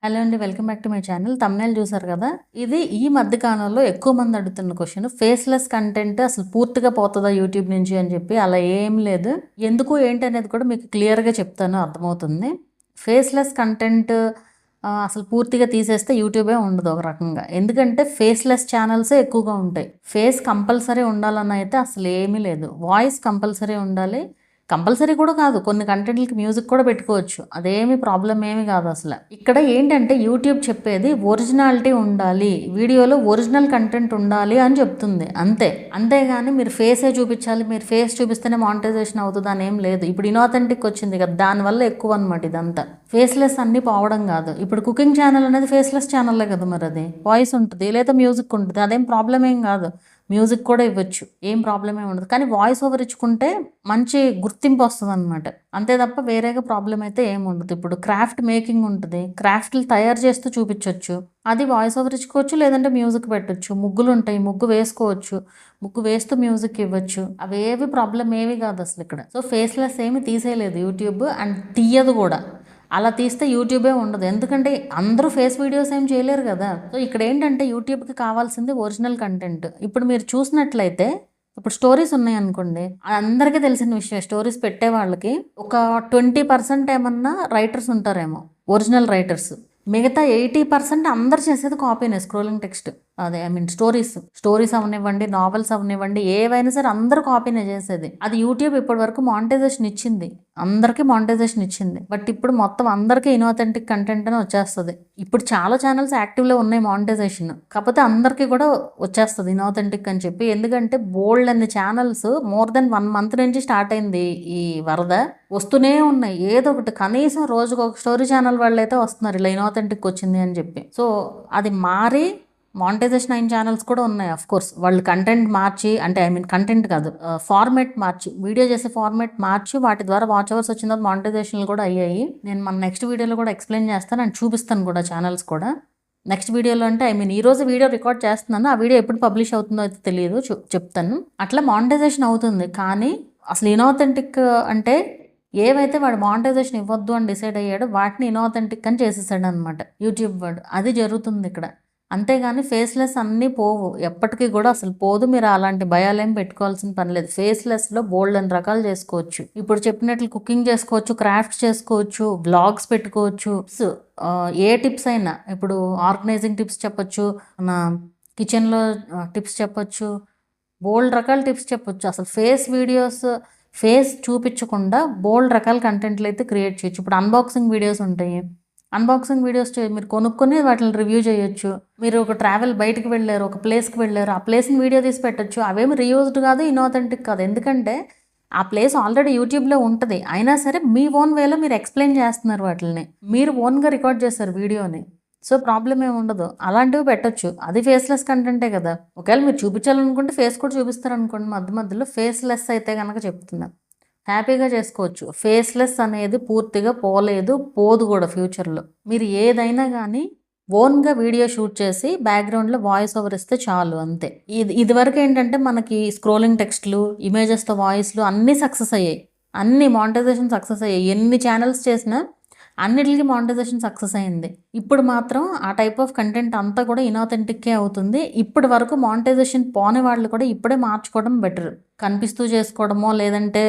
Hello అండి. Welcome back to my channel. Thumbnail చూసారు కదా! ఇది ఈ మధ్య కాలంలో ఎక్కువ మంది అడుగుతున్న క్వెషన్. ఫేస్‌లెస్ కంటెంట్ అసలు పూర్తిగా పోతదా యూట్యూబ్ నుంచి అని చెప్పి. అలా ఏం లేదు. ఎందుకు ఏంటి అనేది కూడా మీకు క్లియర్‌గా చెప్తాను, అర్థమవుతుంది. ఫేస్‌లెస్ కంటెంట్ అసలు పూర్తిగా తీసేస్తే యూట్యూబే ఉండదు ఒక రకంగా. ఎందుకంటే ఫేస్‌లెస్ ఛానల్సే ఎక్కువగా ఉంటాయి. ఫేస్ కంపల్సరీ ఉండాలని అయితే అసలు ఏమీ లేదు. వాయిస్ కంపల్సరీ ఉండాలి. కంపల్సరీ కూడా కాదు, కొన్ని కంటెంట్‌లకి మ్యూజిక్ కూడా పెట్టుకోవచ్చు. అదేమి ప్రాబ్లమ్ ఏమి కాదు అసల. ఇక్కడ ఏంటంటే యూట్యూబ్ చెప్పేది ఒరిజినాలిటీ ఉండాలి, వీడియోలో ఒరిజినల్ కంటెంట్ ఉండాలి అని చెప్తుంది అంతే. అంతేగాని మీరు ఫేసే చూపించాలి, మీరు ఫేస్ చూపిస్తేనే మానిటైజేషన్ అవుతుంది అని ఏం లేదు. ఇప్పుడు ఇనాథెంటిక్ వచ్చింది కదా, దానివల్ల ఎక్కువ అనమాట ఇదంతా. ఫేస్లెస్ అన్నీ పోవడం కాదు. ఇప్పుడు కుకింగ్ ఛానల్ అనేది ఫేస్లెస్ ఛానల్లే కదా, మరి అది వాయిస్ ఉంటుంది లేదా మ్యూజిక్ ఉంటుంది, అదేం ప్రాబ్లం ఏం కాదు. మ్యూజిక్ కూడా ఇవ్వచ్చు, ఏం ప్రాబ్లం ఏమి ఉండదు. కానీ వాయిస్ ఓవర్ ఇచ్చుకుంటే మంచి గుర్తింపు వస్తుంది అనమాట. అంతే తప్ప వేరేగా ప్రాబ్లం అయితే ఏమి ఉండదు. ఇప్పుడు క్రాఫ్ట్ మేకింగ్ ఉంటుంది, క్రాఫ్ట్లు తయారు చేస్తూ చూపించవచ్చు, అది వాయిస్ ఓవర్ ఇచ్చుకోవచ్చు, లేదంటే మ్యూజిక్ పెట్టచ్చు. ముగ్గులు ఉంటాయి, ముగ్గు వేసుకోవచ్చు, ముగ్గు వేస్తూ మ్యూజిక్ ఇవ్వచ్చు. అవేవి ప్రాబ్లం ఏవి కాదు అసలు ఇక్కడ. సో ఫేస్లెస్ ఏమి తీసేయలేదు యూట్యూబ్, అండ్ తీయదు కూడా. అలా తీస్తే యూట్యూబే ఉండదు, ఎందుకంటే అందరూ ఫేస్ వీడియోస్ ఏం చేయలేరు కదా. సో ఇక్కడ ఏంటంటే యూట్యూబ్కి కావాల్సింది ఒరిజినల్ కంటెంట్. ఇప్పుడు మీరు చూసినట్లయితే, ఇప్పుడు స్టోరీస్ ఉన్నాయి అనుకోండి, అందరికీ తెలిసిన విషయం. స్టోరీస్ పెట్టే వాళ్ళకి ఒక 20% ఏమన్నా రైటర్స్ ఉంటారేమో, ఒరిజినల్ రైటర్స్. మిగతా 80% అందరు చేసేది కాపీనే, స్క్రోలింగ్ టెక్స్ట్. అదే స్టోరీస్ అవనివ్వండి, నావెల్స్ అవనివ్వండి, ఏవైనా సరే అందరూ కాపీనే చేసేది. అది యూట్యూబ్ ఇప్పటి వరకు మానిటైజేషన్ ఇచ్చింది, అందరికీ మానిటైజేషన్ ఇచ్చింది. బట్ ఇప్పుడు మొత్తం అందరికీ ఇన్ఆథెంటిక్ కంటెంట్ అని వచ్చేస్తుంది. ఇప్పుడు చాలా ఛానల్స్ యాక్టివ్లో ఉన్నాయి మానిటైజేషన్, కాకపోతే అందరికీ కూడా వచ్చేస్తుంది ఇన్ఆథెంటిక్ అని చెప్పి. ఎందుకంటే బోల్డ్ అన్ని ఛానల్స్ మోర్ దెన్ 1 month నుంచి స్టార్ట్ అయింది ఈ వరద. వస్తూనే ఉన్నాయి ఏదో ఒకటి, కనీసం రోజుకు ఒక స్టోరీ ఛానల్ వాళ్ళు అయితే వస్తున్నారు ఇలా ఇన్ఆథెంటిక్ వచ్చింది అని చెప్పి. సో అది మారి మానిటైజేషన్ అయిన ఛానల్స్ కూడా ఉన్నాయి. అఫ్ కోర్స్ వాళ్ళు కంటెంట్ మార్చి, అంటే కంటెంట్ కాదు, ఫార్మేట్ మార్చి, వీడియో చేసే ఫార్మేట్ మార్చి వాటి ద్వారా వాచ్ అవర్స్ వచ్చిన తర్వాత మానిటైజేషన్లు కూడా అయ్యాయి. నేను మన నెక్స్ట్ వీడియోలో కూడా ఎక్స్ప్లెయిన్ చేస్తాను అండ్ చూపిస్తాను కూడా ఛానల్స్ కూడా. నెక్స్ట్ వీడియోలో అంటే ఈ రోజు వీడియో రికార్డ్ చేస్తున్నాను, ఆ వీడియో ఎప్పుడు పబ్లిష్ అవుతుందో అయితే తెలియదు, చెప్తాను. అట్లా మానిటైజేషన్ అవుతుంది. కానీ అసలు ఇన్ఆథెంటిక్ అంటే ఏవైతే వాడు మానిటైజేషన్ ఇవ్వద్దు అని డిసైడ్ అయ్యాడో వాటిని ఇన్ఆథెంటిక్ అని చేసేసాడు అనమాట యూట్యూబ్ వాడు. అది జరుగుతుంది ఇక్కడ. అంతేగాని ఫేస్లెస్ అన్నీ పోవు, ఎప్పటికీ కూడా అసలు పోదు. మీరు అలాంటి భయాలేం పెట్టుకోవాల్సిన పని లేదు. ఫేస్లెస్లో బోల్డ్ అని రకాలు చేసుకోవచ్చు. ఇప్పుడు చెప్పినట్లు కుకింగ్ చేసుకోవచ్చు, క్రాఫ్ట్స్ చేసుకోవచ్చు, వ్లాగ్స్ పెట్టుకోవచ్చు. ఏ టిప్స్ అయినా, ఇప్పుడు ఆర్గనైజింగ్ టిప్స్ చెప్పొచ్చు, మన కిచెన్లో టిప్స్ చెప్పొచ్చు, బోల్డ్ రకాల టిప్స్ చెప్పొచ్చు. అసలు ఫేస్ చూపించకుండా బోల్డ్ రకాల కంటెంట్లు అయితే క్రియేట్ చేయొచ్చు. ఇప్పుడు అన్బాక్సింగ్ వీడియోస్ ఉంటాయి, అన్బాక్సింగ్ వీడియోస్ మీరు కొనుక్కొని వాటిని రివ్యూ చేయొచ్చు. మీరు ఒక ట్రావెల్ బయటకు వెళ్ళారు, ఒక ప్లేస్కి వెళ్ళారు, ఆ ప్లేస్ని వీడియో తీసి పెట్టచ్చు. అవేమి రీయూజ్డ్ కాదు, ఇన్ఆథెంటిక్ కాదు. ఎందుకంటే ఆ ప్లేస్ ఆల్రెడీ యూట్యూబ్లో ఉంటుంది, అయినా సరే మీ ఓన్ వేలో మీరు ఎక్స్ప్లెయిన్ చేస్తున్నారు వాటిని, మీరు ఓన్గా రికార్డ్ చేస్తారు వీడియోని. సో ప్రాబ్లం ఏమి ఉండదు, అలాంటివి పెట్టచ్చు. అది ఫేస్లెస్ కంటెంటే కదా. ఒకవేళ మీరు చూపించాలనుకుంటే ఫేస్ కూడా చూపిస్తారు అనుకోండి మధ్య మధ్యలో. ఫేస్లెస్ అయితే కనుక చెప్తున్నాను, హ్యాపీగా చేసుకోవచ్చు. ఫేస్లెస్ అనేది పూర్తిగా పోలేదు, పోదు కూడా ఫ్యూచర్లో. మీరు ఏదైనా కానీ ఓన్గా వీడియో షూట్ చేసి బ్యాక్గ్రౌండ్లో వాయిస్ ఓవర్ ఇస్తే చాలు, అంతే. ఇదివరకు ఏంటంటే మనకి స్క్రోలింగ్ టెక్స్ట్లు, ఇమేజెస్తో వాయిస్లు అన్నీ సక్సెస్ అయ్యాయి, అన్ని మానిటైజేషన్ సక్సెస్ అయ్యాయి. ఎన్ని ఛానల్స్ చేసినా అన్నిటికీ మానిటైజేషన్ సక్సెస్ అయింది. ఇప్పుడు మాత్రం ఆ టైప్ ఆఫ్ కంటెంట్ అంతా కూడా ఇన్ఆథెంటిక్కే అవుతుంది. ఇప్పటి వరకు మానిటైజేషన్ పోని వాళ్ళు కూడా ఇప్పుడే మార్చుకోవడం బెటర్. కనిపిస్తూ చేసుకోవడమో, లేదంటే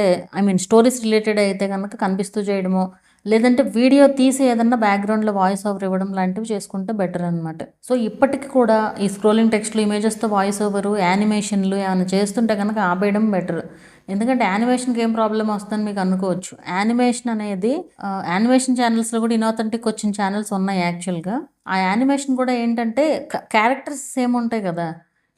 స్టోరీస్ రిలేటెడ్ అయితే కనుక కనిపిస్తూ చేయడమో, లేదంటే వీడియో తీసి ఏదన్నా బ్యాక్గ్రౌండ్లో వాయిస్ ఓవర్ ఇవ్వడం లాంటివి చేసుకుంటే బెటర్ అనమాట. సో ఇప్పటికి కూడా ఈ స్క్రోలింగ్ టెక్స్ట్లు, ఇమేజెస్తో వాయిస్ ఓవరు, యానిమేషన్లు ఏమైనా చేస్తుంటే కనుక ఆపేయడం బెటర్. ఎందుకంటే యానిమేషన్కి ఏం ప్రాబ్లం వస్తుందని మీకు అనుకోవచ్చు. యానిమేషన్ అనేది యానిమేషన్ ఛానల్స్లో కూడా ఇన్ఆథెంటిక్ వచ్చిన ఛానల్స్ ఉన్నాయి యాక్చువల్గా. ఆ యానిమేషన్ కూడా ఏంటంటే క్యారెక్టర్స్ సేమ్ ఉంటాయి కదా.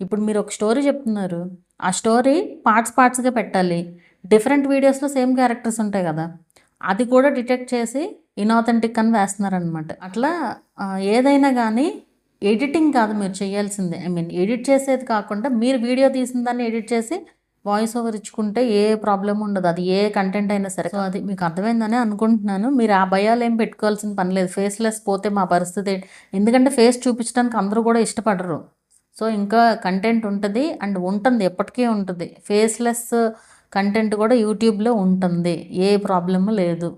ఇప్పుడు మీరు ఒక స్టోరీ చెప్తున్నారు, ఆ స్టోరీ పార్ట్స్గా పెట్టాలి. డిఫరెంట్ వీడియోస్లో సేమ్ క్యారెక్టర్స్ ఉంటాయి కదా, అది కూడా డిటెక్ట్ చేసి ఇన్ఆథెంటిక్ అని వేస్తున్నారనమాట. అట్లా ఏదైనా కానీ ఎడిటింగ్ కాదు మీరు చేయాల్సిందే. ఎడిట్ చేసేది కాకుండా మీరు వీడియో తీసిన దాన్ని ఎడిట్ చేసి వాయిస్ ఓవర్ ఇచ్చుకుంటే ఏ ప్రాబ్లం ఉండదు, అది ఏ కంటెంట్ అయినా సరే. సో అది మీకు అర్థమైందని అనుకుంటున్నాను. మీరు ఆ భయాలు ఏం పెట్టుకోవాల్సిన పని లేదు. ఫేస్లెస్ పోతే మా పరిస్థితి, ఎందుకంటే ఫేస్ చూపించడానికి అందరూ కూడా ఇష్టపడరు. సో ఇంకా కంటెంట్ ఉంటుంది అండ్ ఉంటుంది, ఎప్పటికీ ఉంటుంది. ఫేస్లెస్ కంటెంట్ కూడా యూట్యూబ్లో ఉంటుంది, ఏ ప్రాబ్లము లేదు.